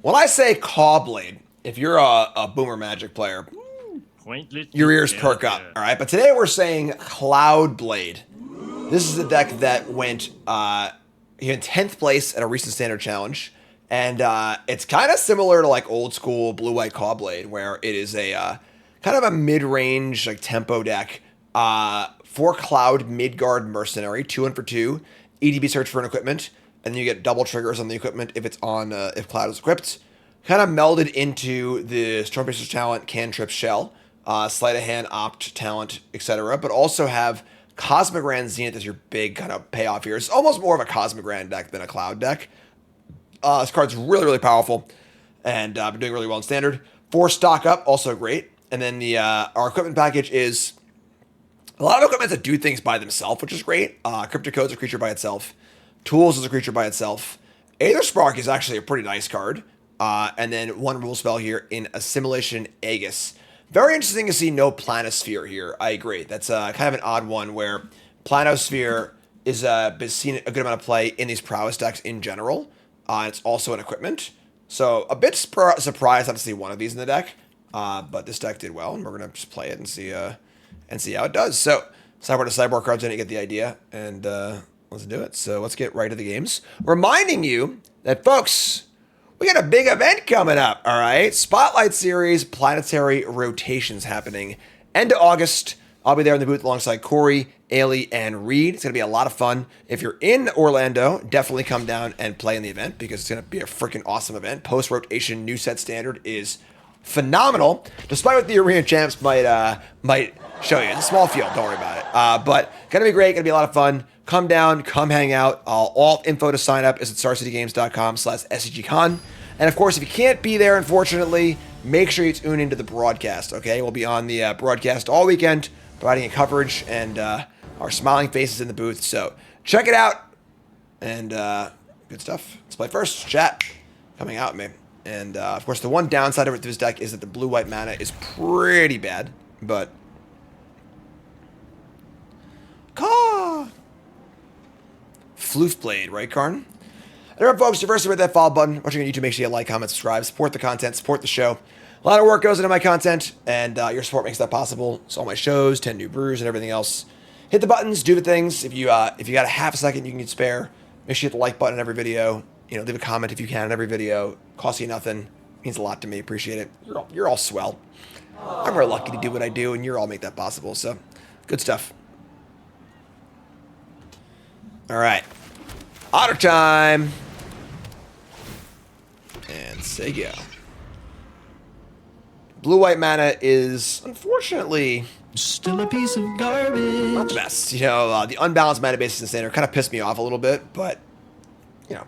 When I say Cawblade, if you're a Boomer Magic player, Pointless. your ears perk up. All right, but today we're saying Cloudblade. This is a deck that went in 10th place at a recent standard challenge, and it's kind of similar to like old school blue-white Cawblade, where it is a kind of a mid-range like tempo deck. 4 Cloud Midgard Mercenary, 2 for 2, EDB search for an equipment, and then you get double triggers on the equipment if it's on if Cloud is equipped. Kind of melded into the Stormchaser's talent, Cantrip Shell, Sleight of Hand, Opt talent, etc. But also have Cosmic Grand Zenith as your big kind of payoff here. It's almost more of a Cosmic Grand deck than a Cloud deck. This card's really, really powerful, and been doing really well in Standard. 4 stock up, also great. And then the our equipment package is a lot of equipment that do things by themselves, which is great. Cryptic Code's a creature by itself. Tools is a creature by itself. Aether Spark is actually a pretty nice card. And then 1 rule spell here in Assimilation Aegis. Very interesting to see no Planisphere here. I agree. That's kind of an odd one where Planosphere is been seen a good amount of play in these prowess decks in general. It's also an equipment. So a bit surprised not to see one of these in the deck. But this deck did well, and we're going to just play it and see how it does. So sideboard to sideboard cards in it, you get the idea. And let's do it. So let's get right to the games. Reminding you that, folks, we got a big event coming up, all right? Spotlight Series Planetary Rotations happening end of August. I'll be there in the booth alongside Corey, Ailey, and Reed. It's going to be a lot of fun. If you're in Orlando, definitely come down and play in the event because it's going to be a freaking awesome event. Post-rotation new set standard is phenomenal, despite what the arena champs might show you. It's a small field, don't worry about it. But going to be great, going to be a lot of fun. Come down, come hang out. All info to sign up is at starcitygames.com/SCGCon. And of course, if you can't be there, unfortunately, make sure you tune into the broadcast, okay? We'll be on the broadcast all weekend, providing you coverage and our smiling faces in the booth. So check it out. And good stuff. Let's play first. Chat coming out, man. And of course, the one downside of this deck is that the blue-white mana is pretty bad. But Floof Blade, right, Karn? And remember, folks, to first hit that follow button. Watching on YouTube, make sure you like, comment, subscribe, support the content, support the show. A lot of work goes into my content, and your support makes that possible. So all my shows, 10 new brews, and everything else. Hit the buttons, do the things. If you got a half a second you can spare, make sure you hit the like button on every video. You know, leave a comment if you can on every video. Costs you nothing. Means a lot to me. Appreciate it. You're all swell. I'm very lucky to do what I do, and you all make that possible. So, good stuff. All right. Otter time. And say go. Blue-white mana is, unfortunately, still a piece of garbage. not the best. You know, the unbalanced mana bases in Standard kind of pissed me off a little bit, but, you know.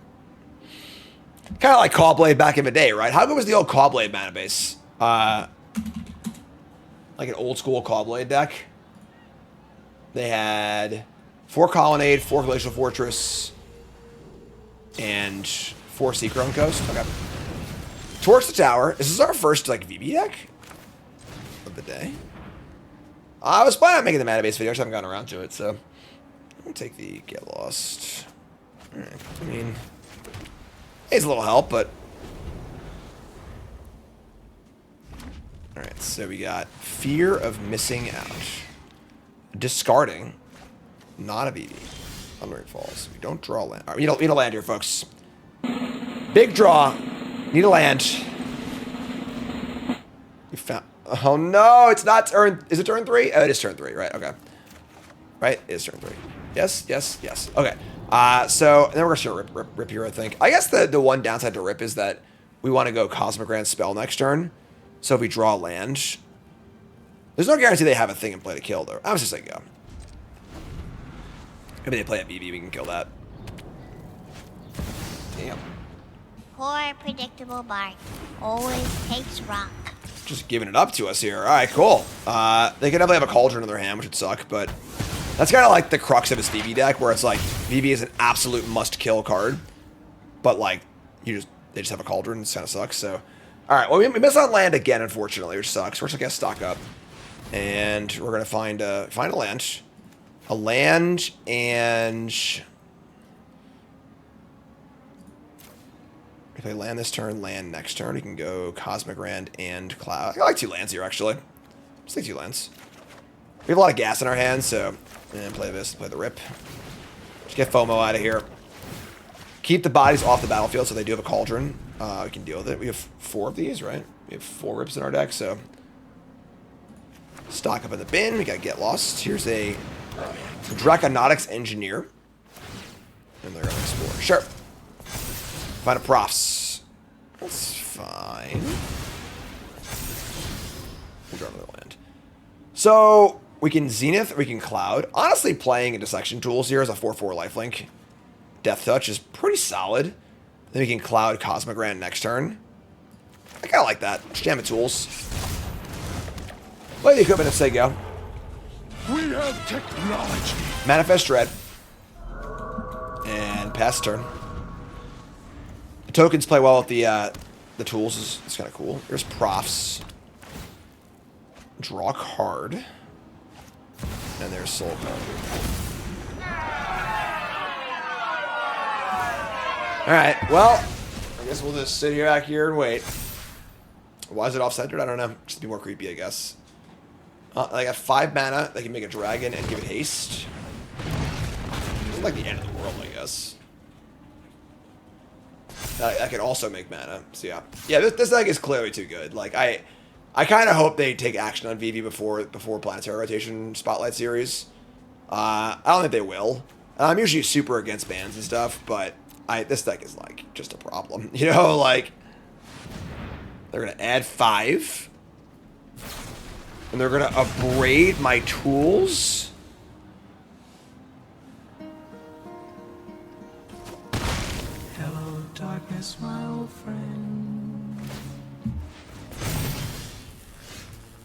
Kind of like Cawblade back in the day, right? How good was the old Cawblade mana base? Like an old school Cawblade deck. They had 4 Colonnade, 4 Glacial Fortress, and 4 Seacrone Coast. Okay. Torch the Tower. Is this our first, like, Vivi deck of the day? I was planning on making the mana base video. I just haven't gotten around to it, so. I'll take the Get Lost. Alright. I mean, it's a little help, but. Alright, so we got Fear of Missing Out. Discarding. Not a Vivi. Thundering Falls. We don't draw land. All right, we need a land here, folks. Big draw. Need a land. We found. Oh no, it's not turn. Is it turn 3? Oh, it is turn 3, right? Okay. Right? It is turn 3. Yes, yes, yes. Okay. So then we're gonna rip here, I think. I guess the one downside to rip is that we want to go Cosmic Grand Spell next turn. So if we draw land, there's no guarantee they have a thing in play to kill, though. I was just saying go. Maybe they play a Vivi, we can kill that. Damn. Poor predictable bark always takes rock. Just giving it up to us here. All right, cool. They could definitely have a Cauldron in their hand, which would suck, but that's kind of like the crux of his Vivi deck, where it's like Vivi is an absolute must-kill card, but like they just have a Cauldron. It kind of sucks. So, all right, well we miss on land again, unfortunately, which sucks. We're just gonna stock up, and we're gonna find a land. A land and If I land this turn, land next turn, we can go Cosmic Rand and Cloud. I like 2 lands here, actually. Just take 2 lands. We have a lot of gas in our hands, so... And play this, play the Rip. Just get FOMO out of here. Keep the bodies off the battlefield so they do have a Cauldron. We can deal with it. We have 4 of these, right? We have 4 Rips in our deck, so... Stock up in the bin. We gotta get lost. Here's a Draconautics Engineer. And they're gonna explore. Sure. Find a Profs. That's fine. We'll draw another land. So, we can Zenith, we can Cloud. Honestly, playing into Dissection Tools here as a 4/4 lifelink. Death Touch is pretty solid. Then we can Cloud Cosmic Rand next turn. I kinda like that. Just jam the tools. Play the equipment and say go. We have technology. Manifest Dread. And pass turn. The tokens play well with the tools. It's kind of cool. Here's Profs. Draw a card. And there's Soul Card. Alright, well, I guess we'll just sit here back here and wait. Why is it off-centered? I don't know. Just to be more creepy, I guess. I got 5 mana. They can make a dragon and give it haste. It's like the end of the world, I guess. I can also make mana. So yeah. Yeah, this deck is clearly too good. Like, I kind of hope they take action on Vivi before Planetary Rotation Spotlight Series. I don't think they will. I'm usually super against bans and stuff, but this deck is, like, just a problem. You know, like... They're going to add 5. And they're going to abrade my tools. Hello, darkness, my old friend.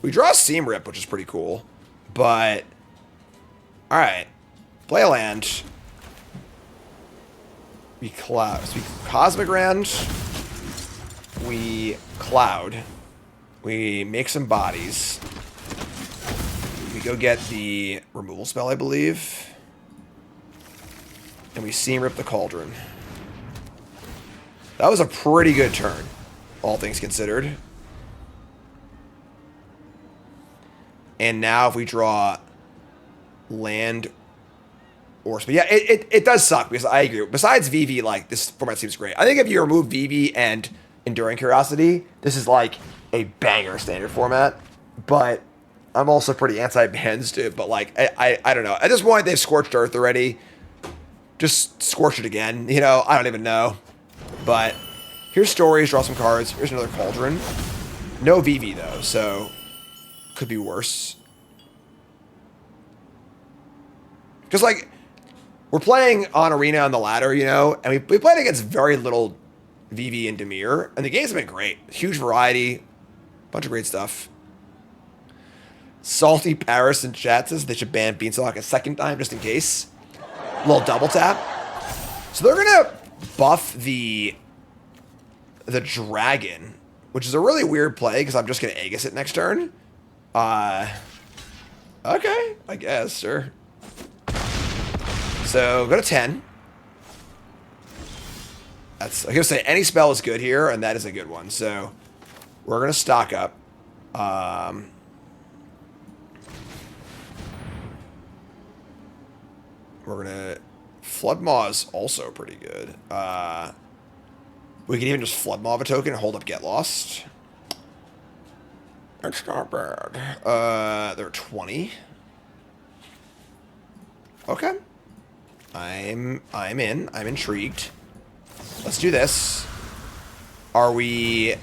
We draw a Seam Rip, which is pretty cool. But... Alright. Play a land. We Cloud. So we Cosmic Rand. We Cloud. We make some bodies. We go get the removal spell, I believe. And we Seam Rip the Cauldron. That was a pretty good turn, all things considered. And now if we draw land or... Yeah, it does suck because I agree. Besides Vivi, like, this format seems great. I think if you remove Vivi and Enduring Curiosity, this is like a banger standard format. But I'm also pretty anti-bans too. But like, I don't know. At this point, they've scorched Earth already. Just scorch it again. You know, I don't even know. But here's Stories, draw some cards. Here's another Cauldron. No Vivi though, so could be worse. Because like, we're playing on Arena on the ladder, you know, and we played against very little Vivi and Dimir, and the games have been great. Huge variety, bunch of great stuff. Salty Paris in chat says they should ban Beanstalk a second time just in case. A little double tap. So they're gonna buff the dragon, which is a really weird play because I'm just gonna Aegis it next turn. Okay, I guess, sure. So go to 10. I was gonna say any spell is good here, and that is a good one. So we're gonna stock up. We're gonna Flood Maw is also pretty good. We can even just Flood Maw a token and hold up Get Lost. That's not bad. They're 20. Okay. I'm in. I'm intrigued. Let's do this. Are we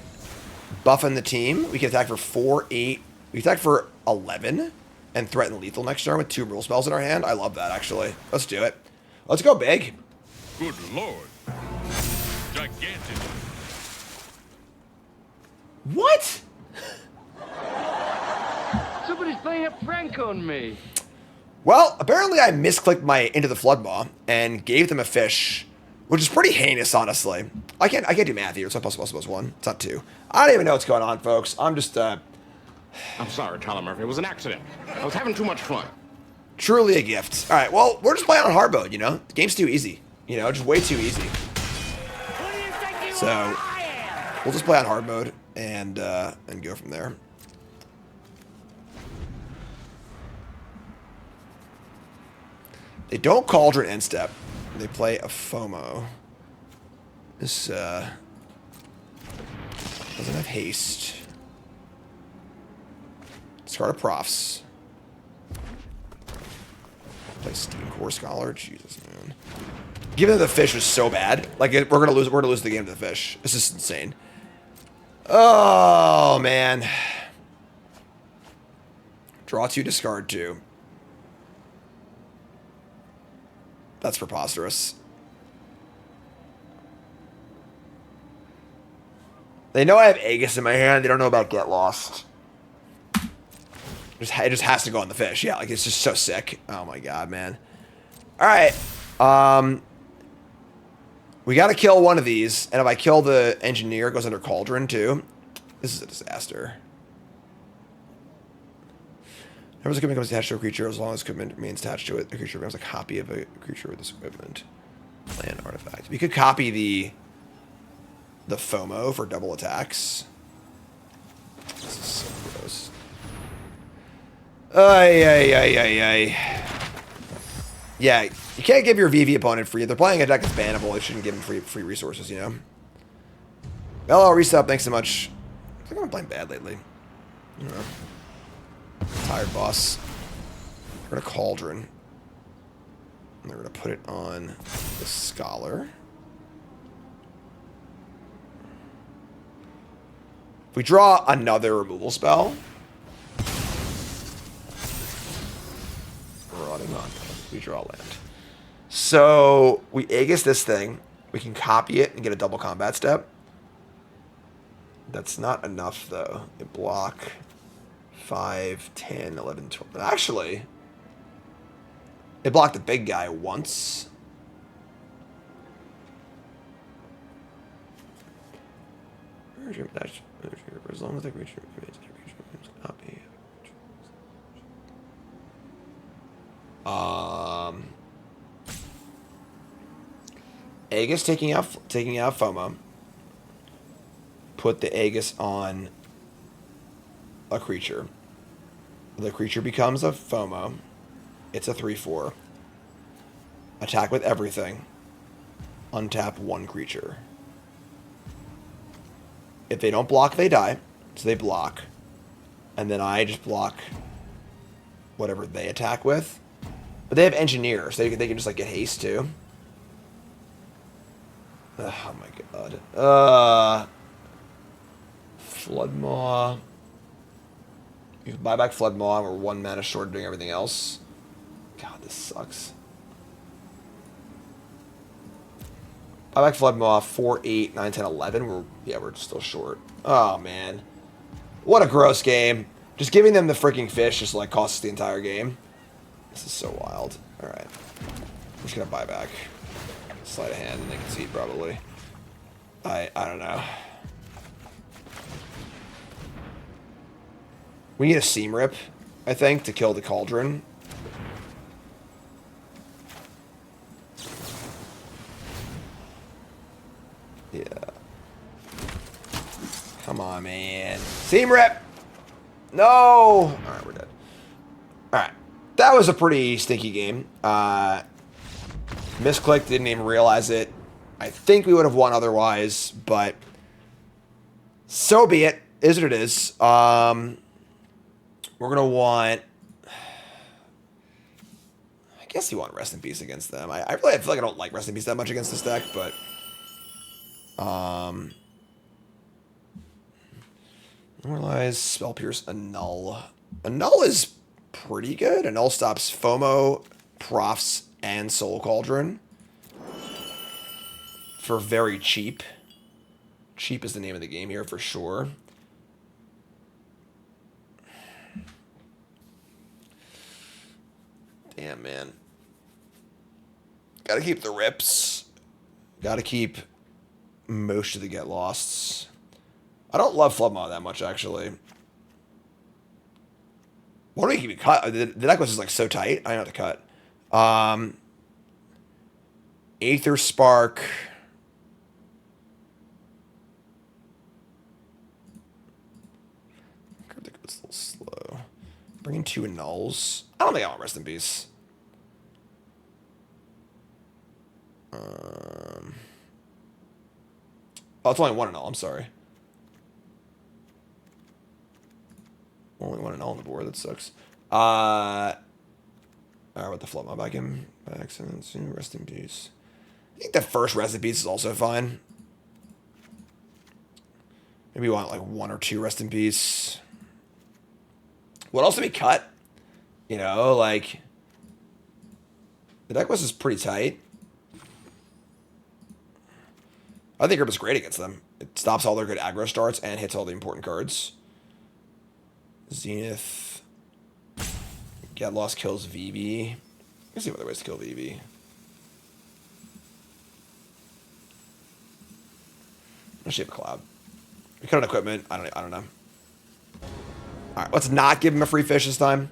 buffing the team? We can attack for 4, 8. We attack for 11 and threaten lethal next turn with 2 rule spells in our hand. I love that, actually. Let's do it. Let's go big. Good lord. Gigantic. What? Somebody's playing a prank on me. Well, apparently I misclicked my Into the Flood Maw and gave them a fish, which is pretty heinous, honestly. I can't do math here. It's not plus 1. It's not 2. I don't even know what's going on, folks. I'm just, I'm sorry, Tyler Murphy. It was an accident. I was having too much fun. Truly a gift. All right, well, we're just playing on hard mode, you know? The game's too easy. You know, just way too easy. So, We'll just play on hard mode and go from there. They don't Cauldron end step. They play a FOMO. This doesn't have haste. Discard a Profs. Play Steam Core Scholar. Jesus, man. Given that the fish is so bad, like we're gonna lose the game to the fish. This is insane. Oh man. Draw 2, discard 2. That's preposterous. They know I have Aegis in my hand. They don't know about Get Lost. It just has to go on the fish. Yeah, like it's just so sick. Oh my god, man. All right. We got to kill one of these. And if I kill the engineer, it goes under Cauldron too. This is a disaster. Whenever equipment becomes attached to a creature, as long as equipment remains attached to it, the creature becomes a copy of a creature with this equipment. Land artifact. We could copy the FOMO for double attacks. This is so gross. Ay. Yeah, you can't give your Vivi opponent free. If they're playing a deck that's bannable, you shouldn't give them free resources, you know? Hello, resub, thanks so much. I think I'm playing bad lately. I don't know. Tired boss. We're gonna Cauldron. And we're gonna put it on the Scholar. If we draw another removal spell, rotting on. We draw land. So we Aegis this thing. We can copy it and get a double combat step. That's not enough though. They block 5, 10, 11, 12. Actually, it blocked the big guy once. As long as the creature remains a copy. Aegis taking out FOMO. Put the Aegis on a creature. The creature becomes a FOMO. It's a 3/4. Attack with everything. Untap one creature. If they don't block, they die. So they block. And then I just block whatever they attack with. But they have Engineer, so they can just like get haste too. Oh my god. Floodmaw. You can buy back Floodmaw, we're 1 mana short doing everything else. God, this sucks. Buy back Floodmaw, 4, 8, 9, 10, 11. We're still short. Oh, man. What a gross game. Just giving them the freaking fish just like costs us the entire game. This is so wild. Alright. I'm just gonna buy back. Sleight of hand and they can see it probably. I don't know. We need a Seam Rip, I think, to kill the Cauldron. Yeah. Come on, man. Seam Rip! No! Alright, we're dead. Alright. That was a pretty stinky game. Misclicked, didn't even realize it. I think we would have won otherwise, but so be it. Is what it is. We're going to want... I guess you want Rest in Peace against them. I feel like I don't like Rest in Peace that much against this deck, but... Normalize, Spell Pierce, Annul. Annul is pretty good. Annul stops FOMO, Profs, and Soul Cauldron. For very cheap. Cheap is the name of the game here for sure. Damn, man. Gotta keep the rips. Gotta keep most of the Get Losts. I don't love Floodmaw that much, actually. Why don't we keep it cut? The deck was just like so tight. I know how to cut. Aether Spark. Bringing 2 nulls. I don't think I want Rest in Peace. Oh, it's only 1 null. I'm sorry. Only 1 null on the board. That sucks. Alright, what the flip? My back in by accident. Rest in Peace. I think the first Rest in Peace is also fine. Maybe you want like 1 or 2 Rest in Peace. Would also be cut. You know, like the deck list is pretty tight. I think Grip is great against them. It stops all their good aggro starts and hits all the important cards. Zenith. Get Lost kills Vivi. Let's see what other ways to kill Vivi. Shape of Cloud. We cut on equipment. I don't know. All right, let's not give him a free fish this time.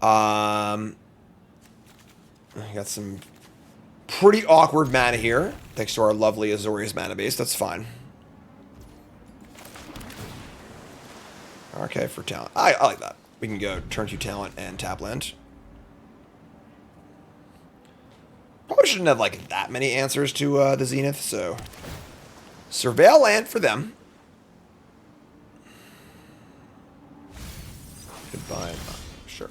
I got some pretty awkward mana here, thanks to our lovely Azorius mana base. That's fine. Okay, for talent. I like that. We can go turn 2 talent and tap land. Probably shouldn't have like that many answers to the Zenith, so surveil land for them. Goodbye. Sure.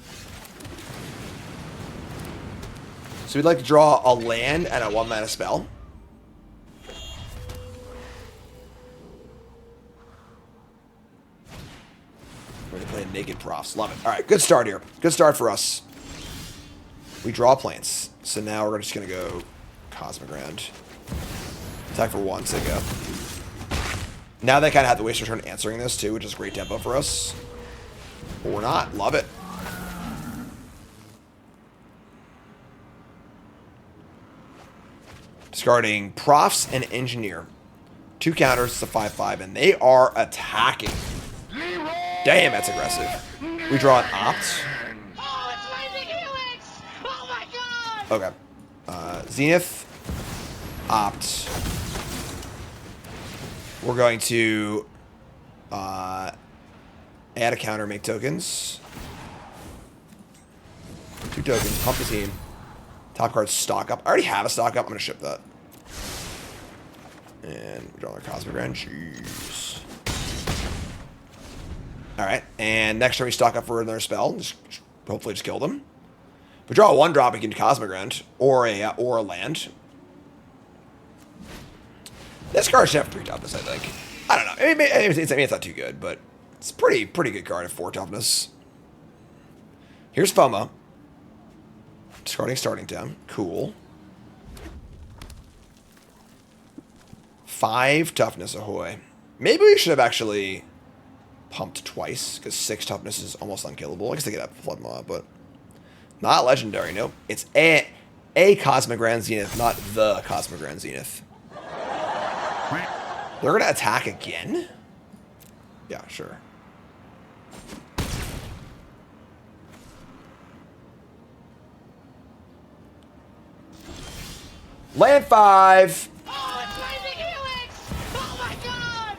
So we'd like to draw a land and a 1 mana spell. We're going to play Naked Profs. Love it. All right, good start here. Good start for us. We draw plants. So now we're just going to go Cosmic Ground. Attack for 1, so go. Now they kind of have to waste their turn answering this too, which is great tempo for us. Or not. Love it. Discarding Profs and Engineer. 2 counters, it's a 5/5, and they are attacking. Damn, that's aggressive. We draw an Opt. Oh, it's Lightning Helix! Oh my god! Okay. Zenith. Opt. We're going to add a counter, make tokens. 2 tokens, pump the team. Top card, stock up. I already have a stock up. I'm going to ship that. And we draw our Cosmic Grand. Jeez. Alright, and next turn we stock up for another spell. Just hopefully just kill them. If we draw a 1-drop, we can Cosmic Grand. Or a land. This card should have 3 toughness, I think. I don't know. I mean, it's not too good, but it's pretty good card at 4 toughness. Here's FOMO. Discarding starting down. Cool. 5 toughness, ahoy. Maybe we should have actually pumped twice, because 6 toughness is almost unkillable. I guess they could have Flood Maw, but not legendary, nope. It's a Cosmic Grand Zenith, not the Cosmic Grand Zenith. They're going to attack again? Yeah, sure. Land 5! Oh, it's Lightning Helix! Oh my god!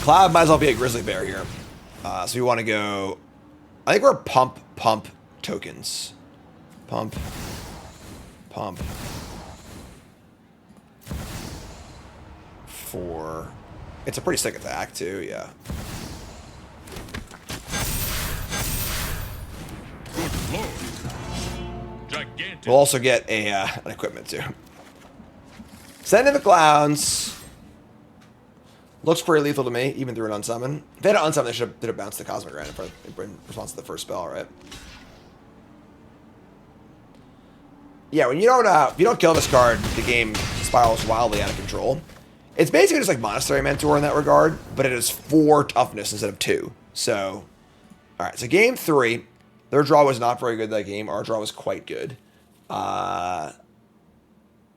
Cloud might as well be a Grizzly Bear here. So we want to go... I think we're pump tokens. Pump. For... It's a pretty sick attack, too, yeah. Good lord. Gigantic. We'll also get an equipment, too. Send in the Clowns. Looks pretty lethal to me, even through an unsummon. If they had an unsummon, they should have bounced the Cosmic Grand in response to the first spell, right? Yeah, when you don't, if you don't kill this card, the game spirals wildly out of control. It's basically just like Monastery Mentor in that regard, but it is 4 toughness instead of 2. So, alright, so game 3. Their draw was not very good that game. Our draw was quite good. I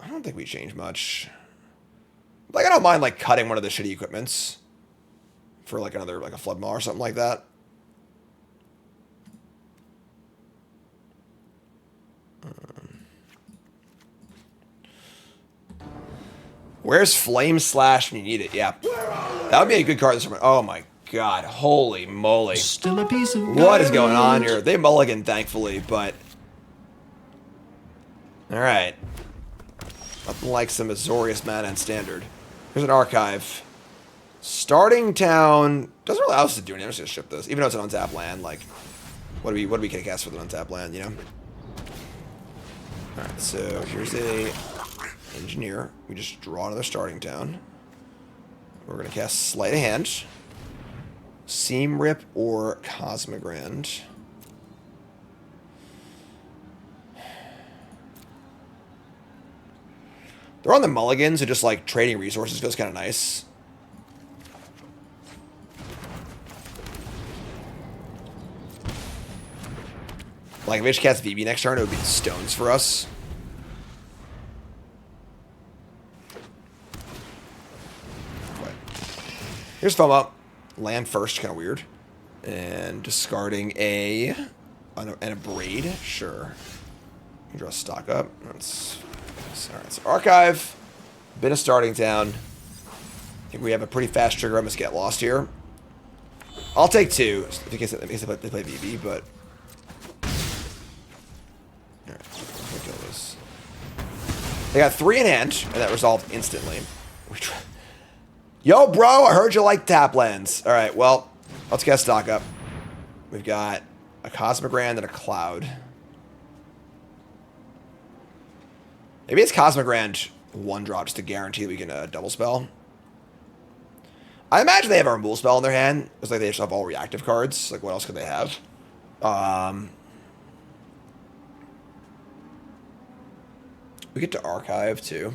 don't think we changed much. Like, I don't mind, like, cutting one of the shitty equipments for, like, another, like, a Flood Maw or something like that. Where's Flame Slash when you need it? Yeah. That would be a good card this time. Oh, my God. Holy moly. Still a piece of What is going on here? They mulligan, thankfully, but... Alright. Nothing like some Azorius mana and standard. Here's an archive. Starting town... Doesn't really allow us to do anything. I'm just going to ship this. Even though it's an untapped land, like... What do we kick ass for the untapped land, you know? Alright, so here's a... Engineer. We just draw another starting town. We're going to cast Sleight of Hand. Seam Rip or Cosmogrand. They're on the mulligans, so just like trading resources feels kind of nice. Like if we just cast Vivi next turn, it would be the stones for us. Here's FOMO. Land first, kind of weird. And discarding and a braid, sure. Draw stock up. That's alright. So archive. Been a starting town. I think we have a pretty fast trigger. I must get lost here. I'll take 2. In case they play Vivi, but alright, we'll kill this. They got 3 in hand, and that resolved instantly. Yo, bro, I heard you like tap lands. All right, well, let's get stock up. We've got a Cosmogrand and a Cloud. Maybe it's Cosmogrand 1-drop just to guarantee we can double spell. I imagine they have a removal spell in their hand. It's like they just have all reactive cards. Like, what else could they have? We get to archive, too.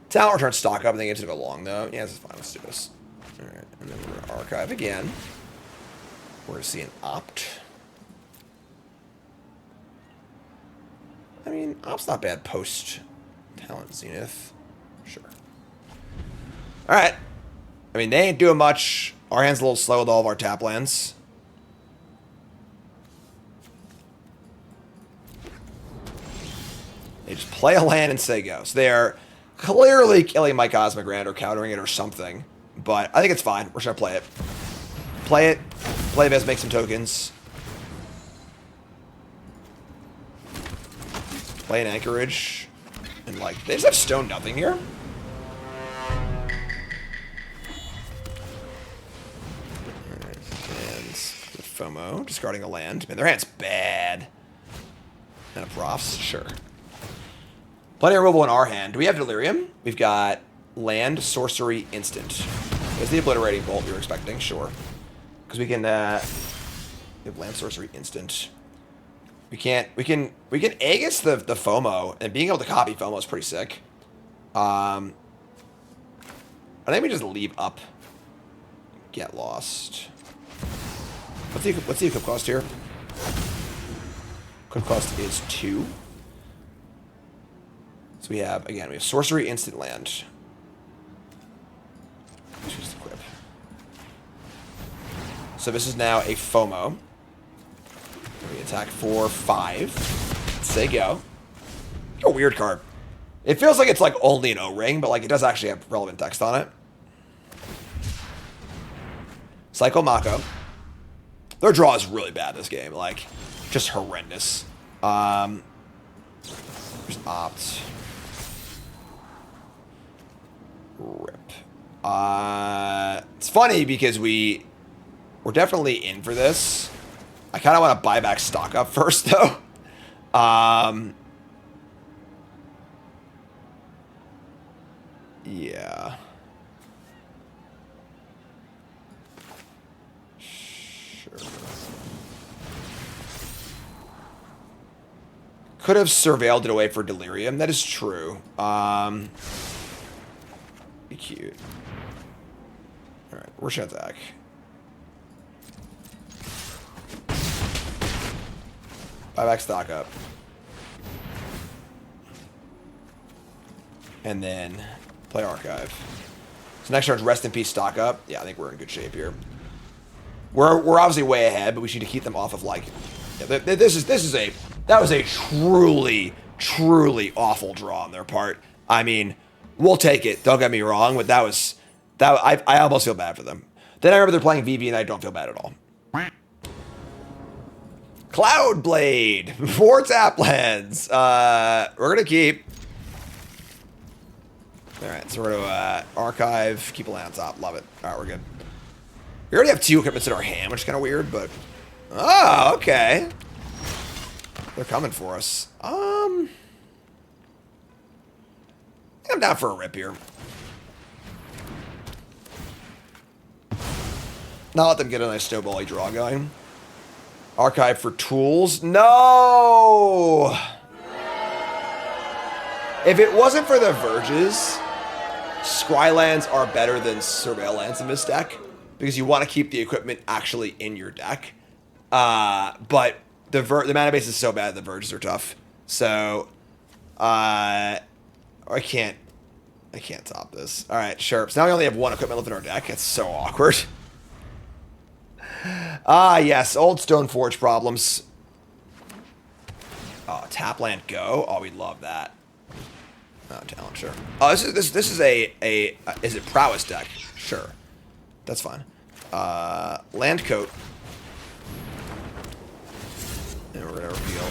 Talent return stock up. I think it's a bit long, though. Yeah, this is fine. Let's do this. Alright, and then we're going to archive again. We're going to see an opt. I mean, opt's not bad post Talent Zenith. Sure. Alright. I mean, they ain't doing much. Our hand's a little slow with all of our tap lands. They just play a land and say go. So they are clearly killing my Cosmogrand or countering it or something. But I think it's fine. We're just going to play it. Play it. Play this, make some tokens. Play an Anchorage. And, like, they just have stone nothing here. Alright, and FOMO, discarding a land. Man, their hand's bad. And a profs, sure. Plenty of removal in our hand. Do we have Delirium? We've got land, sorcery, instant. Is the obliterating bolt we were expecting? Sure. Because we can we have land, sorcery, instant. We can Aegis the FOMO, and being able to copy FOMO is pretty sick. I think we just leave up. Get lost. What's the equip cost here? Equip cost is 2. So we have, again, we have sorcery, instant land. Choose equip. So this is now a FOMO. We attack for 5. Let's say go. A weird card. It feels like it's like only an O-ring, but like it does actually have relevant text on it. Psycho Mako. Their draw is really bad this game. Like, just horrendous. There's opt. Rip. It's funny because we're definitely in for this. I kind of want to buy back stock up first, though. Yeah. Sure. Could have surveilled it away for Delirium. That is true. Be cute. Alright, we're just gonna attack. Buy back stock up. And then play archive. So next turn's rest in peace stock up. Yeah, I think we're in good shape here. We're obviously way ahead, but we need to keep them off of like. Yeah, that was a truly awful draw on their part. I mean, we'll take it. Don't get me wrong, but I almost feel bad for them. Then I remember they're playing Vivi, and I don't feel bad at all. Cloudblade! 4 tap lands. We're going to keep. Alright, so we're going to archive, keep a land on top. Love it. Alright, we're good. We already have 2 equipments in our hand, which is kind of weird, but... Oh, okay. They're coming for us. I think I'm down for a rip here. Not let them get a nice snowbally draw going. Archive for tools. No! If it wasn't for the Verges, Scrylands are better than Surveil lands in this deck. Because you want to keep the equipment actually in your deck. But the mana base is so bad, the Verges are tough. So, I can't top this. Alright, sure. So now we only have 1 equipment left in our deck. It's so awkward. Ah, yes. Old Stoneforge problems. Oh, tap land go? Oh, we'd love that. Oh, talent, sure. Oh, this is a is it prowess deck? Sure. That's fine. Land coat. And we're gonna reveal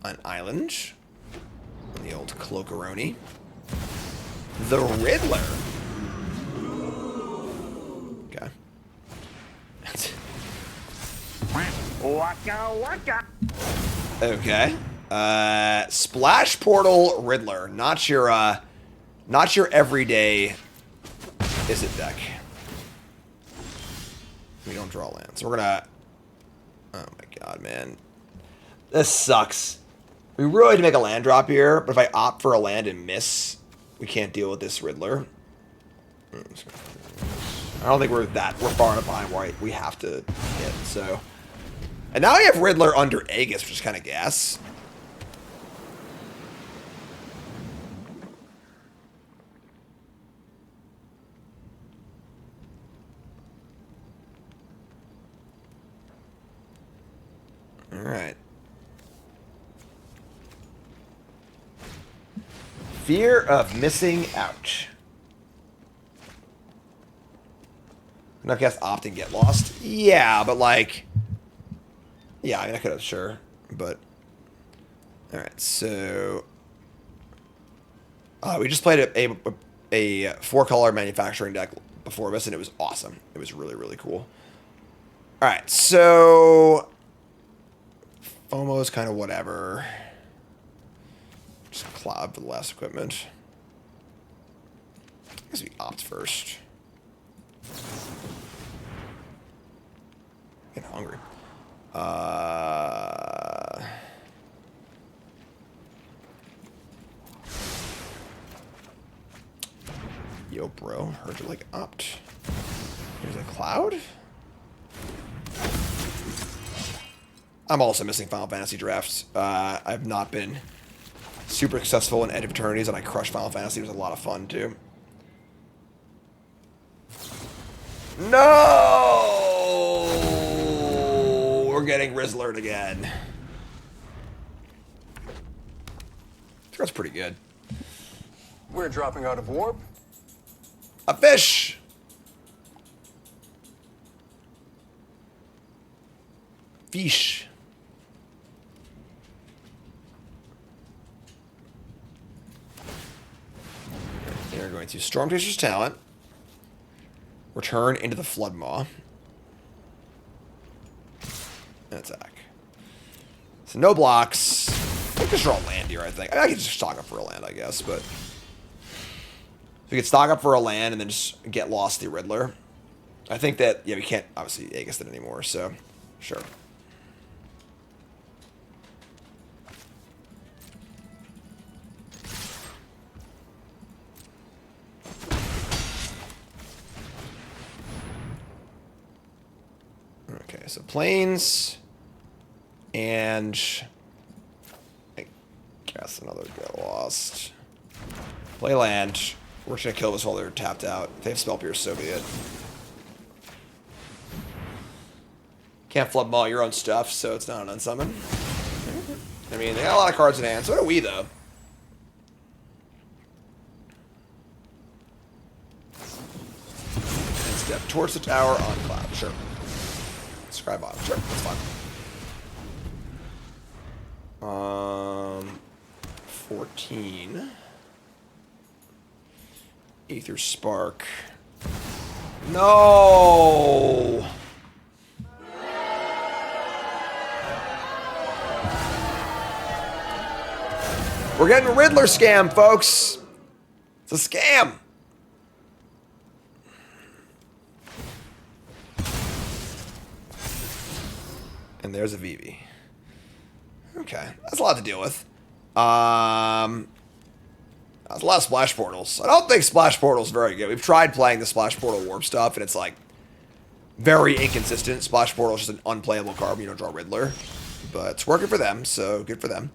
an island. The old Cloakaroni. The Riddler. Okay. Okay. Splash Portal Riddler. Not your everyday Izzet deck. We don't draw lands. So we're gonna... Oh my god, man. This sucks. We really need to make a land drop here, but if I opt for a land and miss, we can't deal with this Riddler. I don't think we're far enough behind where we have to hit, so... And now we have Riddler under Aegis, which is kind of gas. Alright. Fear of missing out. I guess opt and get lost. Yeah, but like... Yeah, I mean, I could have, sure. But... Alright, so... we just played a 4-color manufacturing deck before this, and it was awesome. It was really, really cool. Alright, so... FOMO is kind of whatever. Just cloud for the last equipment. I guess we opt first. Getting hungry. Yo, bro. Heard you like opt. Here's a cloud. I'm also missing Final Fantasy drafts. I've not been super successful in Edge of Eternities, and I crushed Final Fantasy. It was a lot of fun, too. No! We're getting Rizzlered again. That's pretty good. We're dropping out of warp. A fish! Fish. They're going to Storm Chaser's Talent. Return into the Floodmaw. And attack. So no blocks. I can just draw a land here, I think. I can just stock up for a land, I guess, but... So we could stock up for a land and then just get lost the Riddler. I think that... Yeah, we can't obviously Aegis it anymore, so... Sure. Okay, so planes, and I guess another get lost. Play land. We're just gonna kill this while they're tapped out. If they have Spell Pierce, so be it. Can't flood all your own stuff, so it's not an unsummon. I mean, they got a lot of cards in hand. So do we, though. It's Step towards the tower on cloud. Sure. Sky bottom. Sure, that's fine. 14. Aether Spark. No! We're getting Riddler scam, folks. It's a scam. And there's a Vivi. Okay, that's a lot to deal with. That's a lot of splash portals. I don't think splash portal's very good. We've tried playing the splash portal warp stuff, and it's like very inconsistent. Splash portal is just an unplayable card when you don't draw Riddler, but it's working for them, so good for them.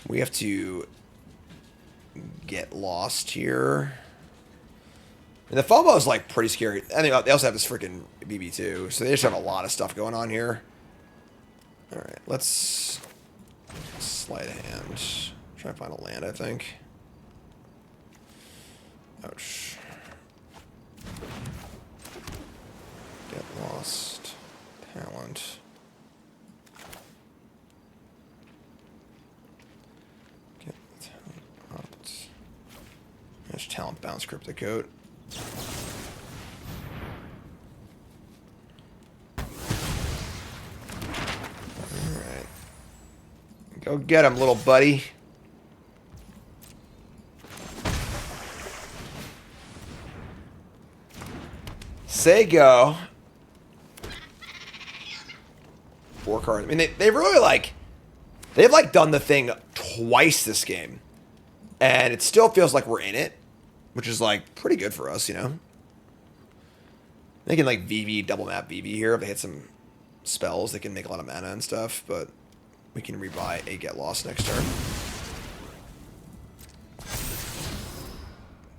We have to get lost here. And the FOMO is like pretty scary. And they also have this freaking BB too, so they just have a lot of stuff going on here. All right, let's sleight of hand. Try to find a land, I think. Ouch. Get lost. Talent. Get talent opt. There's talent bounce cryptic coat. Alright. Go get him, little buddy. Say go. 4 cards. I mean, they really like... They've like done the thing twice this game. And it still feels like we're in it. Which is like pretty good for us, you know? They can like Vivi, double map Vivi here. If they hit some spells, they can make a lot of mana and stuff. But we can rebuy a Get Lost next turn.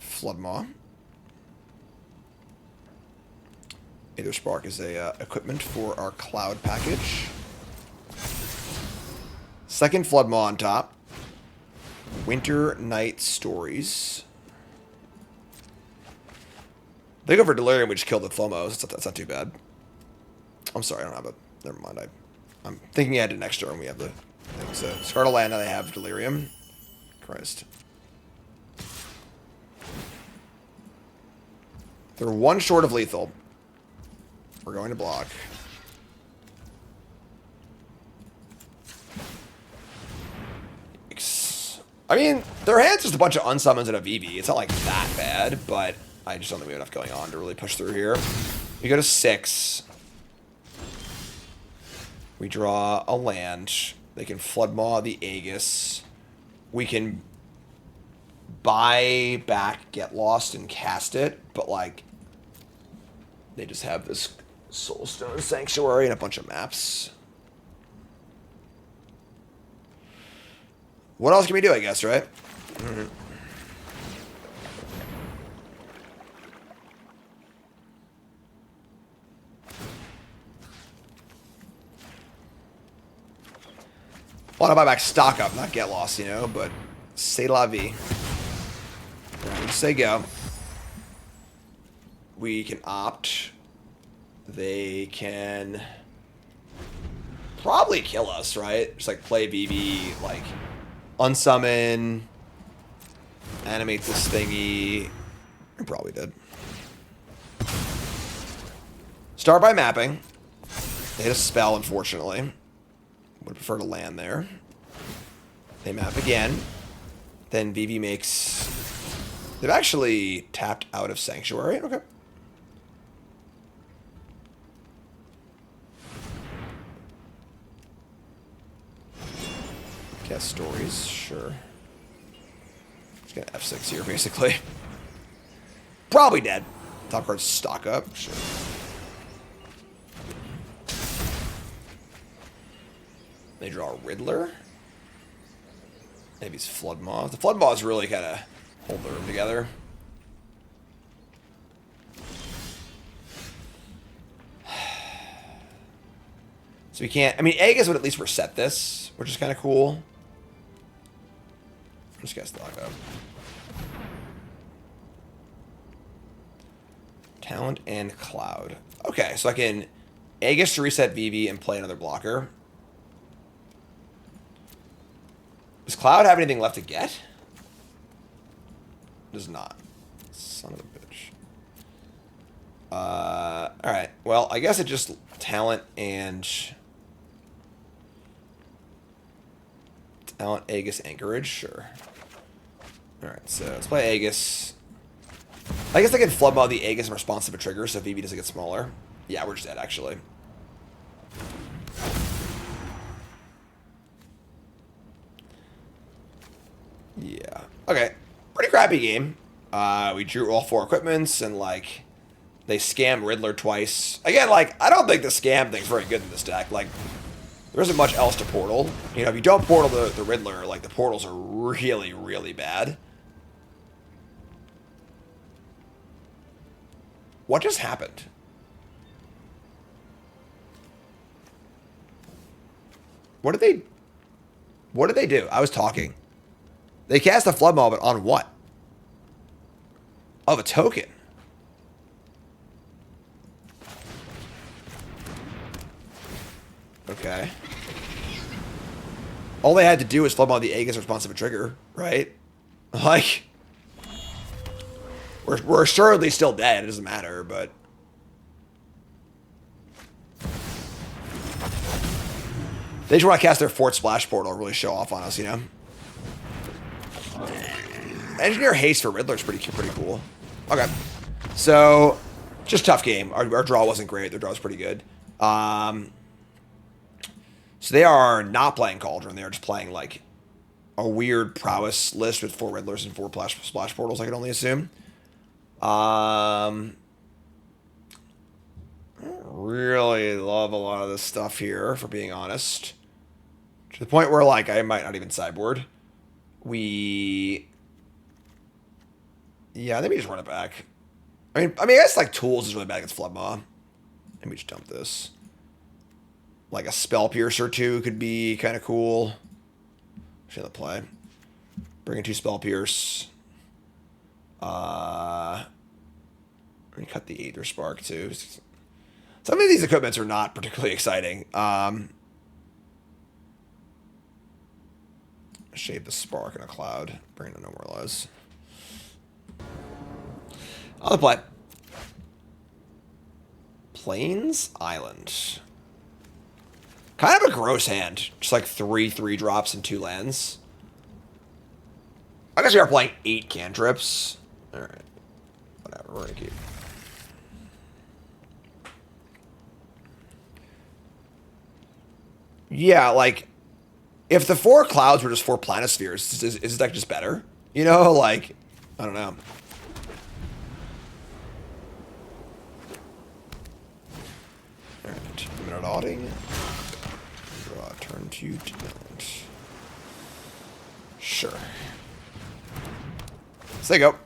Floodmaw. Aether Spark is a equipment for our cloud package. Second Floodmaw on top. Winter Night Stories. They go for Delirium, we just killed the Flomos. That's not too bad. I'm sorry, I don't have a... Never mind. I'm thinking ahead to next turn. We have the thing. So, Scarlet Land, now they have Delirium. Christ. They're one short of lethal. We're going to block. I mean, their hand's just a bunch of unsummons and a VV. It's not like that bad, but I just don't think we have enough going on to really push through here. We go to 6. We draw a land. They can Floodmaw the Aegis. We can buy back Get Lost and cast it, but like they just have this Soulstone Sanctuary and a bunch of maps. What else can we do, I guess, right? Mm-hmm. Want to buy back stock up, not Get Lost, you know, but c'est la vie. Alright, we say go. We can opt. They can probably kill us, right? Just like play BB, like unsummon, animate this thingy. We probably did. Start by mapping. They hit a spell, unfortunately. Would prefer to land there. They map again. Then Vivi makes... They've actually tapped out of Sanctuary. Okay. Cast Stories, sure. Just gonna F6 here, basically. Probably dead. Top card stock up, sure. They draw a Riddler. Maybe it's Floodmaw. The Floodmaws really kind of hold the room together. So we can't... I mean, Aegis would at least reset this, which is kind of cool. This guy's locked up. Talent and Cloud. Okay, so I can Aegis to reset Vivi and play another blocker. Does Cloud have anything left to get? Does not. Son of a bitch. Alright. Well, I guess it just talent and... Talent, Aegis, Anchorage? Sure. Alright, so let's play Aegis. I guess I can flub out the Aegis in response to a trigger, so Vivi doesn't get smaller. Yeah, we're just dead, actually. Yeah. Okay. Pretty crappy game. We drew all 4 equipments, and, like, they scammed Riddler twice. Again, like, I don't think the scam thing's very good in this deck. Like, there isn't much else to portal. You know, if you don't portal the Riddler, like, the portals are really, really bad. What just happened? What did they do? I was talking. They cast a flood mob, but on what? Of a token. Okay. All they had to do was flood mob the Aegis response of a trigger, right? Like, we're assuredly still dead. It doesn't matter, but they just want to cast their 4th splash portal and really show off on us, you know? Engineer haste for Riddler is pretty cool. Okay. So, just tough game. Our draw wasn't great. Their draw was pretty good. So they are not playing Cauldron. They're just playing, like, a weird prowess list with 4 Riddlers and 4 splash portals, I can only assume. I don't really love a lot of this stuff here, for being honest. To the point where, like, I might not even sideboard. Yeah, maybe just run it back. I mean, I guess, like, Tools is really bad against Flood Maw. Maybe just dump this. Like, a Spell Piercer, too, could be kind of cool. Should I play? Bring in 2 Spell Pierce. Let me cut the Aether Spark, too. Some of these equipments are not particularly exciting. Shave the Spark and a Cloud. Bring in a No More Lows. I'll play. Plains Island. Kind of a gross hand. Just like 3 3-drops and 2 lands. I guess we are playing 8 cantrips. Alright. Whatever, we're gonna keep. Yeah, like, if the 4 clouds were just 4 planispheres, is this deck just better? You know, like, I don't know. Alright, minute auditing. Draw, turn 2 to talent. Sure. So there you go.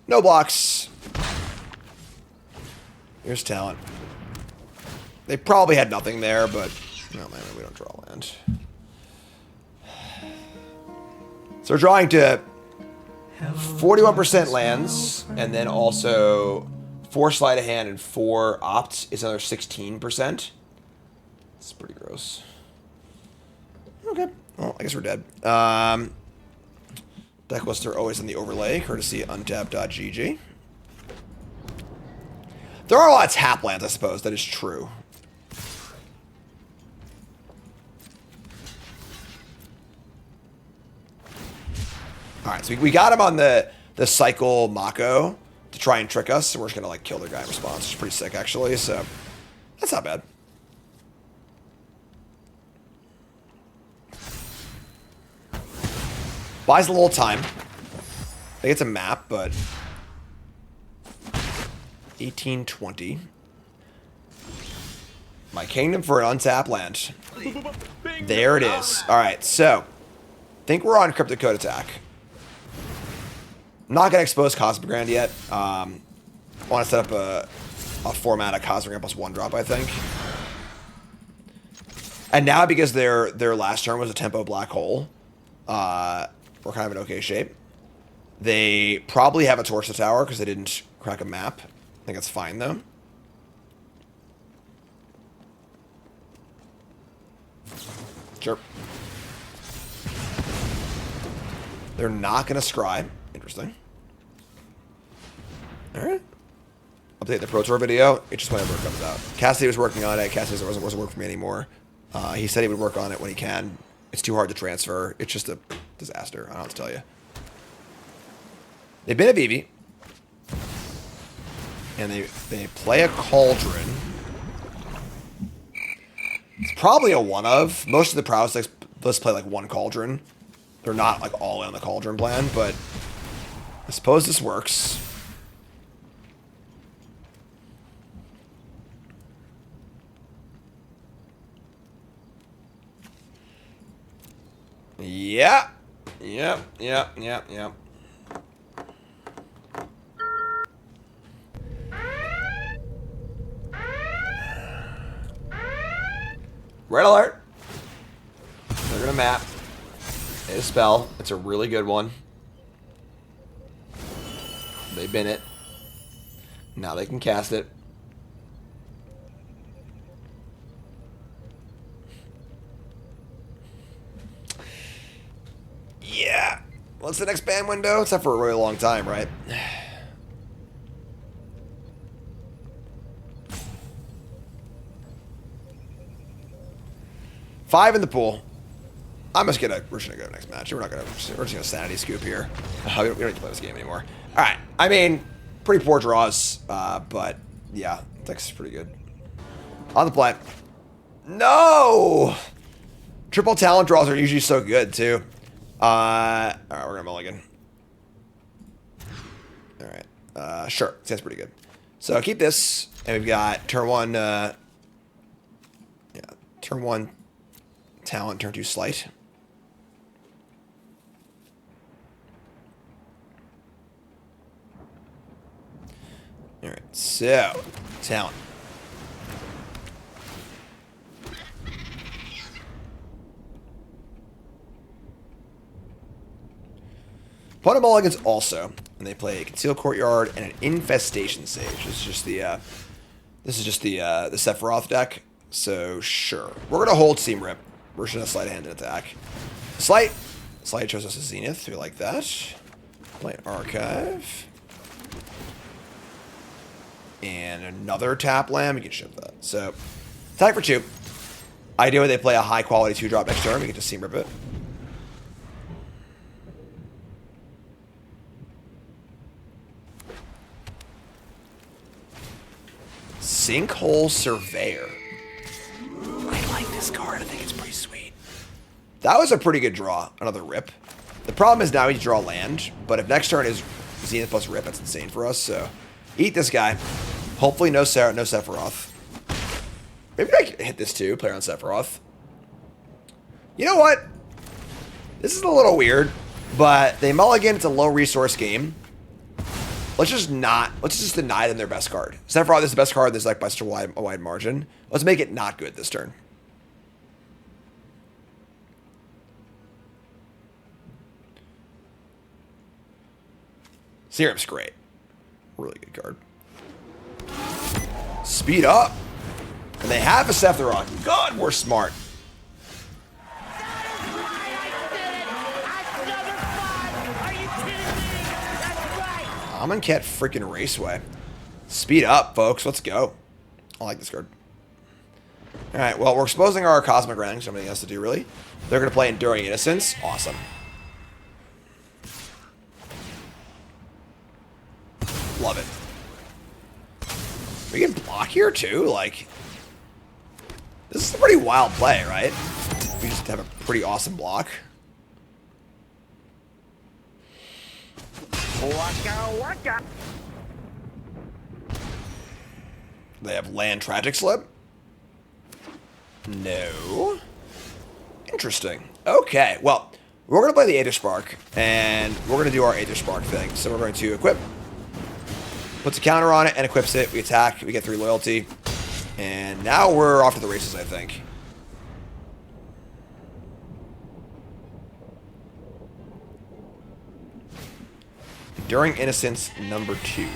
No blocks. Here's talent. They probably had nothing there, but no, man, we don't draw land. So we're drawing to 41% lands, and then also 4 sleight of hand and 4 opt is another 16%. It's pretty gross. Okay, well, I guess we're dead. Deck lists are always in the overlay, courtesy untap.gg. There are a lot of tap lands, I suppose. That is true. Alright, so we got him on the cycle Mako to try and trick us, and we're just gonna, like, kill their guy in response. Which is pretty sick, actually, so that's not bad. Buys a little time. I think it's a map, but 1820. My kingdom for an untapped land. There it is. Alright, so think we're on Cryptic Code attack. I'm not going to expose Cosmic Grand yet. I want to set up a format of Cosmic Grand plus 1 drop, I think. And now because their last turn was a tempo black hole, we're kind of in okay shape. They probably have a torso tower because they didn't crack a map. I think that's fine though. Sure. They're not going to scry. Interesting. Alright. Update the Pro Tour video. It's just whenever it comes out. Cassidy was working on it. Cassidy wasn't working for me anymore. He said he would work on it when he can. It's too hard to transfer. It's just a disaster. I don't know what to tell you. They've been a Vivi. And they play a Cauldron. It's probably a one of. Most of the Prowess decks, let's play like one Cauldron. They're not like all in on the Cauldron plan, but I suppose this works. Yeah. Yep. Red alert. They're gonna map. A spell. It's a really good one. They bin it. Now they can cast it. Yeah. What's the next ban window? It's not for a really long time, right? Five in the pool. We're just gonna go to the next match. We're just gonna sanity scoop here. We don't need to play this game anymore. All right. I mean, pretty poor draws, but yeah, Dex is pretty good. On the play. No. Triple talent draws are usually so good too. All right, we're gonna mulligan. All right. Sure. Sounds pretty good. So keep this, and we've got turn one. Turn one. Talent, turn two slight. Alright, so talent. Opponent mulligans also, and they play a Concealed Courtyard and an Infestation Sage. This is just the Sephiroth deck. So sure. We're gonna hold Seam Rip. We're just gonna sleight of hand and attack. Sleight shows us a Zenith. We like that. Play Archive. And another tap land. We can ship that. So attack for 2. Ideally they play a high quality 2-drop next turn. We get to Seam Rip it. Sinkhole Surveyor. I like this card. I think it's pretty sweet. That was a pretty good draw. Another Rip. The problem is now we draw land, but if next turn is Zenith plus Rip, that's insane for us. So eat this guy. Hopefully no Sephiroth. Maybe I can hit this too. Play on Sephiroth. You know what? This is a little weird, but they mulligan. It's a low resource game. Let's just deny them their best card. Sephiroth is the best card. This like by such a wide margin. Let's make it not good this turn. Serum's great. Really good card. Speed up. And they have a Sephiroth. God, we're smart. Amonkhet freaking Raceway. Speed up, folks. Let's go. I like this card. Alright, well, we're exposing our Cosmic Ring. Something else to do, really. They're going to play Enduring Innocence. Awesome. Love it. We can block here, too? Like, this is a pretty wild play, right? We just have a pretty awesome block. They have Land Tragic Slip? No. Interesting. Okay, well, we're going to play the Aether Spark, and we're going to do our Aether Spark thing. So we're going to equip, puts a counter on it, and equips it. We attack, we get 3 loyalty, and now we're off to the races, I think. Enduring Innocence number 2.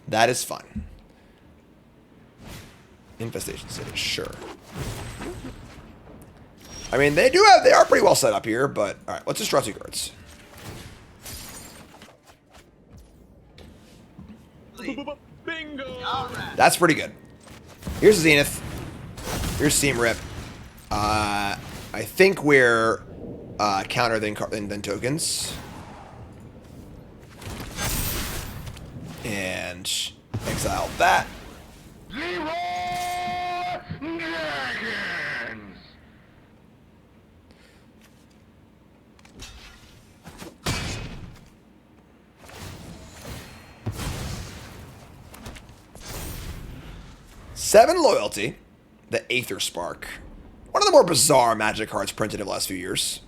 That is fun. Infestation City, sure. I mean, they are pretty well set up here, but alright, let's just draw 2 cards. Bingo! That's pretty good. Here's Zenith. Here's Seam Rip. I think we're counter than tokens. And exile that. Dragons! 7 loyalty. The Aether Spark. One of the more bizarre Magic cards printed in the last few years.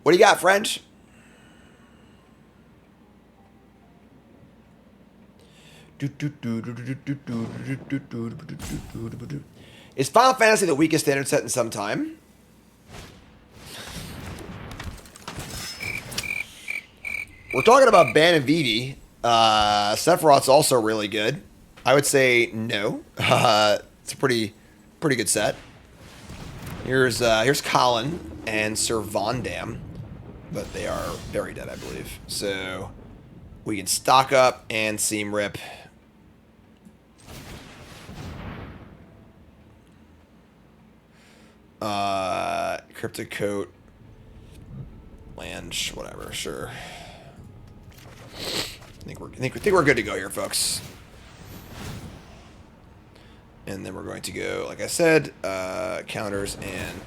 What do you got, friend? Is Final Fantasy the weakest standard set in some time? We're talking about Ban and Vivi. Sephiroth's also really good. I would say no. It's a pretty good set. Here's Colin and Sir Vondam, but they are very dead, I believe. So we can stock up and Seam Rip. Cryptic Coat, land, whatever, sure. I think we're good to go here, folks. And then we're going to go, like I said, counters and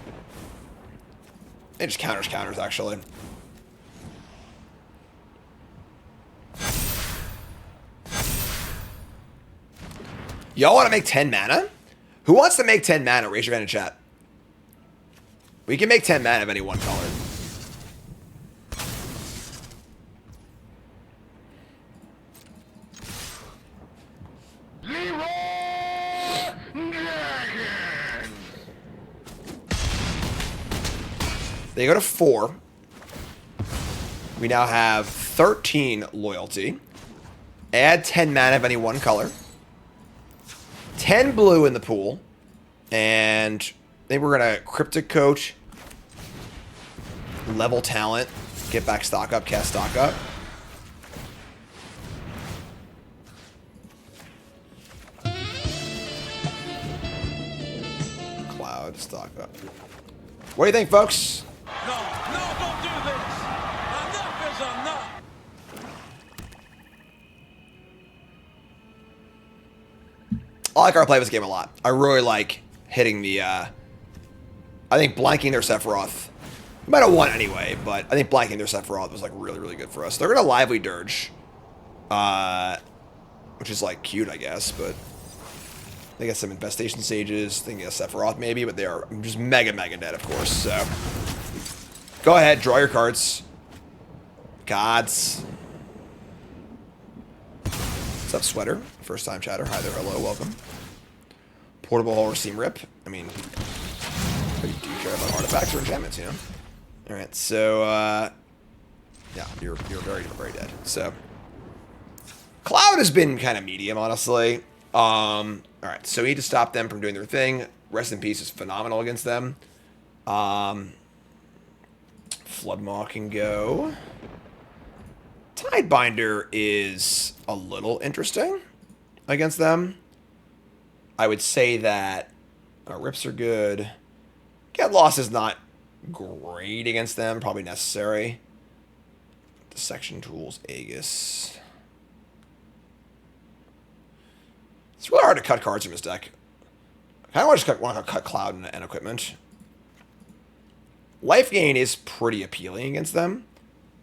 just counters actually. Y'all want to make 10 mana? Who wants to make 10 mana? Raise your hand in chat. We can make 10 mana of any one color. They go to 4. We now have 13 loyalty. Add 10 mana of any one color. 10 blue in the pool. And then we're going to Cryptic Coat. Level Talent. Get back stock up. Cast stock up. Cloud stock up. What do you think, folks? No, don't do this! Enough is enough! I like our play this game a lot. I really like hitting the, I think blanking their Sephiroth. We might have won anyway, but I think blanking their Sephiroth was like really good for us. They're going to Lively Dirge. Which is like cute, I guess, but they got some Infestation Sages. They get Sephiroth maybe, but they are just mega dead, of course, so. Go ahead, draw your cards. Gods. What's up, Sweater? First time chatter. Hi there, hello, welcome. Portable Hull or Seam Rip. I mean, do you care about artifacts or enchantments, you know? Alright, so, yeah, you're very dead. So, Cloud has been kind of medium, honestly. Alright, so we need to stop them from doing their thing. Rest in Peace is phenomenal against them. Floodmaw can go. Tidebinder is a little interesting against them. I would say that Rips are good. Get Loss is not great against them. Probably necessary. Dissection Tools, Aegis. It's really hard to cut cards from this deck. I kind of want to cut Cloud and Equipment. Life Gain is pretty appealing against them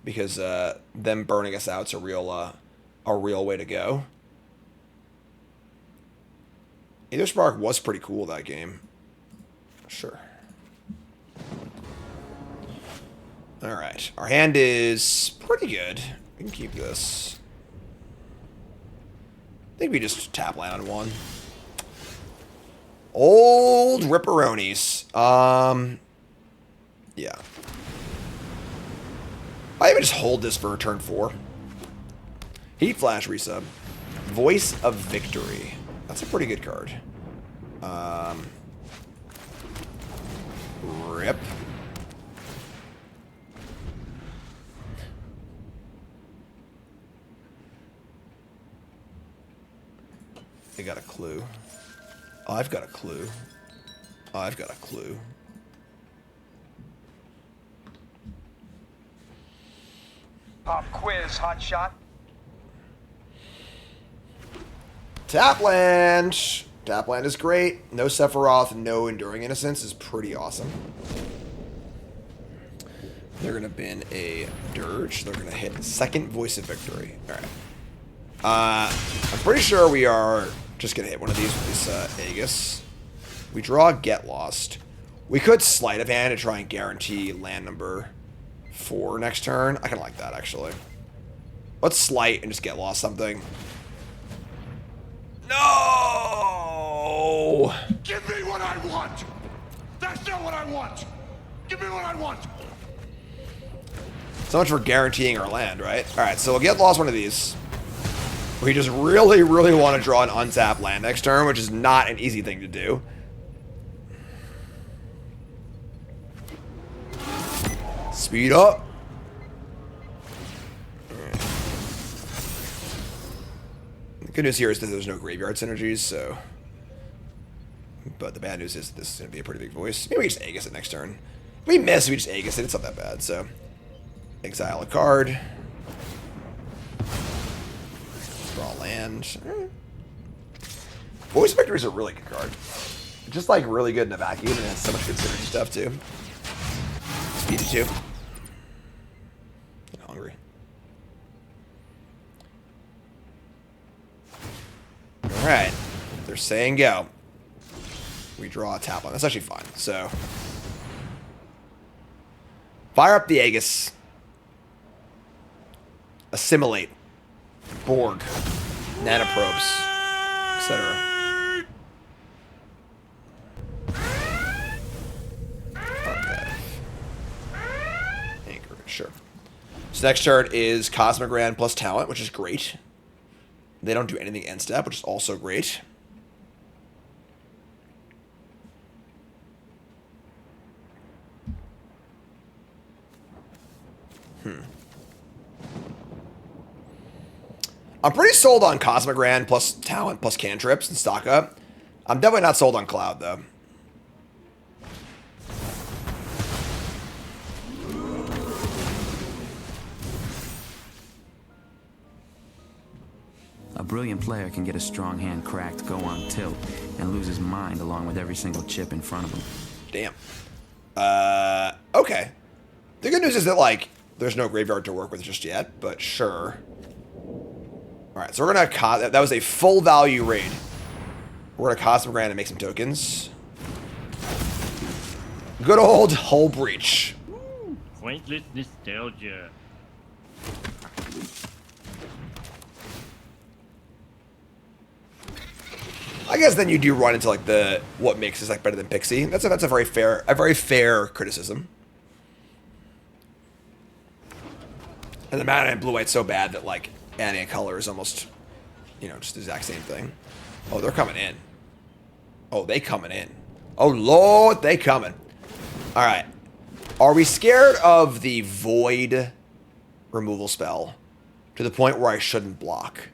because them burning us out's a real way to go. Aether Spark was pretty cool that game. Sure. Alright. Our hand is pretty good. We can keep this. think we just tap land on one. Old Ripperonis. Yeah. I even just hold this for turn 4. Heat Flash resub. Voice of Victory. That's a pretty good card. Rip. They got a clue. I've got a clue. I've got a clue. Pop quiz, hot shot. Tapland. Tapland is great. No Sephiroth, no Enduring Innocence is pretty awesome. They're going to bin a Dirge. They're going to hit second Voice of Victory. All right. I'm pretty sure we are just going to hit one of these with this Aegis. We draw Get Lost. We could Sleight of Hand and try and guarantee land number 4 next turn. I kind of like that, actually. Let's Sleight and just Get Lost something. No! Give me what I want! That's not what I want! Give me what I want! So much for guaranteeing our land, right? Alright, so we'll Get Lost one of these. We just really, really want to draw an untapped land next turn, which is not an easy thing to do. Speed up. The good news here is that there's no graveyard synergies, so... But the bad news is this is going to be a pretty big voice. Maybe we just Aegis it next turn. If we miss, we just Aegis it. It's not that bad, so... Exile a card. Draw land. Voice Victory is a really good card. Just like really good in a vacuum, and it has so much good synergy stuff too. Speed to 2. I'm hungry. Alright. They're saying go. We draw a tap line. That's actually fine. So fire up the Aegis. Assimilate. Borg. Nanoprobes. Etc. Anchor. Sure. So next turn is Cosmogrand plus Talent, which is great. They don't do anything end step, which is also great. I'm pretty sold on Cosmogrand plus Talent plus Cantrips and stock up. I'm definitely not sold on Cloud, though. A brilliant player can get a strong hand cracked, go on tilt, and lose his mind along with every single chip in front of him. Damn. Okay. The good news is that, like, there's no graveyard to work with just yet, but sure. Alright, so we're going to... That was a full value raid. We're going to Cosmogrand and make some tokens. Good old Hull Breach. Pointless nostalgia. I guess then you do run into like the what makes this like better than Pixie. That's a very fair criticism. And the mana in blue white's so bad that like adding a color is almost, you know, just the exact same thing. Oh, they're coming in. Oh, they coming in. Oh Lord, they coming. All right. Are we scared of the void removal spell to the point where I shouldn't block?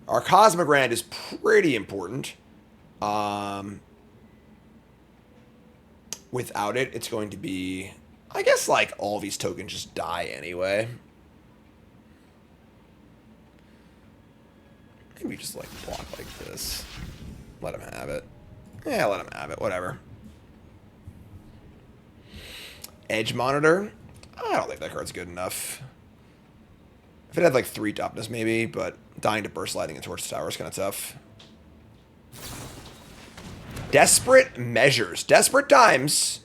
Our Cosmogrand is pretty important. Without it, it's going to be... I guess, like, all these tokens just die anyway. Maybe just, like, block like this. Let him have it. Yeah, let him have it. Whatever. Edge Monitor? I don't think that card's good enough. If it had, like, 3 toughness, maybe, but dying to Burst Lightning and Torch the Tower is kind of tough. Desperate Measures. Desperate Times.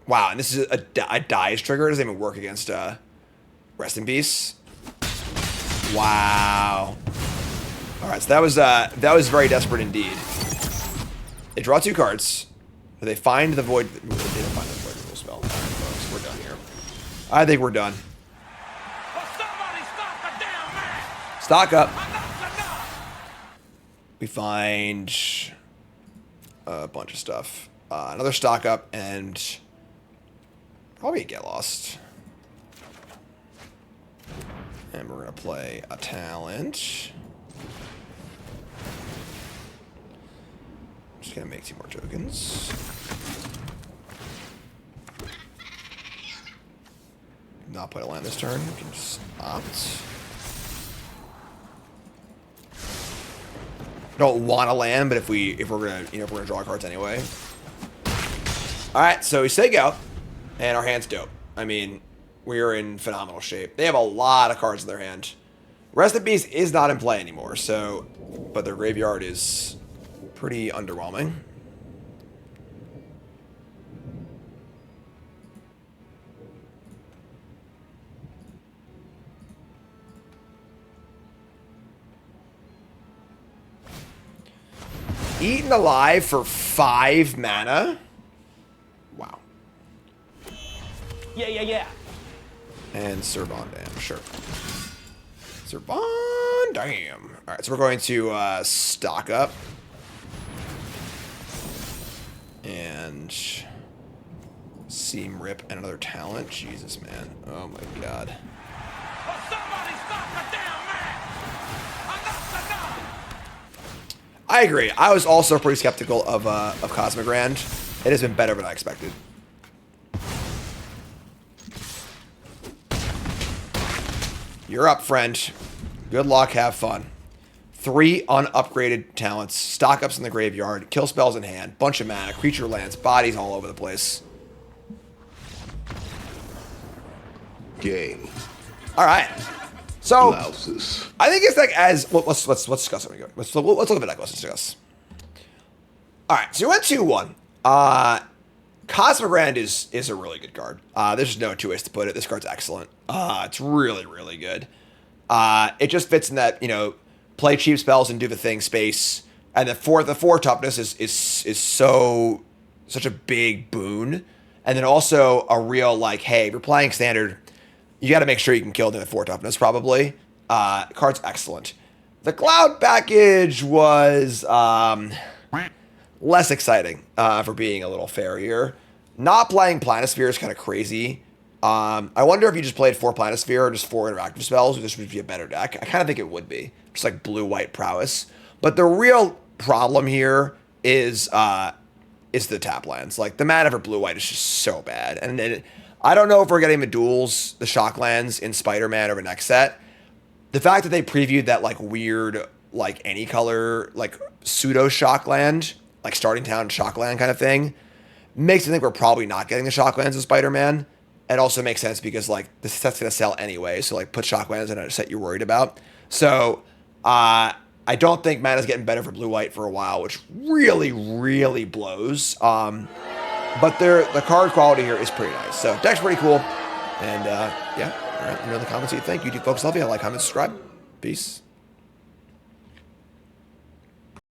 Wow, and this is a dies trigger. It doesn't even work against Rest in peace. Wow. All right, so that was very desperate indeed. They draw 2 cards. They find the void. They don't find the void removal spell. All right, folks, we're done here. I think we're done. Stock up. We find a bunch of stuff. Another stock up and probably a get lost. And we're gonna play a talent. Just gonna make 2 more tokens. Not play a land this turn. We can just opt. Don't want to land, but if we're gonna draw cards anyway. All right, so we say go, and our hand's dope. I mean, we're in phenomenal shape. They have a lot of cards in their hand. Rest in Peace is not in play anymore, so, but their graveyard is pretty underwhelming. Eaten Alive for 5 mana? Wow. Yeah. And Servon Dam, sure. Servon Dam. Alright, so we're going to stock up. And Seam Rip and another talent. Jesus, man. Oh my god. I agree. I was also pretty skeptical of Cosmic Grand. It has been better than I expected. You're up, friend. Good luck. Have fun. 3 unupgraded talents. Stock ups in the graveyard. Kill spells in hand. Bunch of mana. Creature lands. Bodies all over the place. Game. All right. So, Blouses. I think it's like as well, let's discuss it. Let's look at the deck. Let's discuss. All right, so we went 2-1. Cosmic Grand is a really good card. There's just no 2 ways to put it. This card's excellent. It's really, really good. It just fits in that, play cheap spells and do the thing space. And the 4 toughness is such a big boon. And then also a real hey, if you're playing standard, you got to make sure you can kill them at 4 toughness, probably. Card's excellent. The Cloud package was less exciting, for being a little fair here. Not playing Planisphere is kind of crazy. I wonder if you just played 4 Planisphere or just 4 interactive spells, this would be a better deck. I kind of think it would be. Just like blue-white prowess. But the real problem here is the tap lands. The mana for blue-white is just so bad. And I don't know if we're getting the duels, the shock lands in Spider-Man over next set. The fact that they previewed that weird any color pseudo shock land, starting town shock land kind of thing, makes me think we're probably not getting the shock lands in Spider-Man. It also makes sense because this set's gonna sell anyway, so put shock lands in a set you're worried about. So I don't think mana's getting better for blue-white for a while, which really, really blows. But the card quality here is pretty nice. So deck's pretty cool. And yeah, all right, let me know in the comments what you think. YouTube folks love you. Like, comment, subscribe. Peace.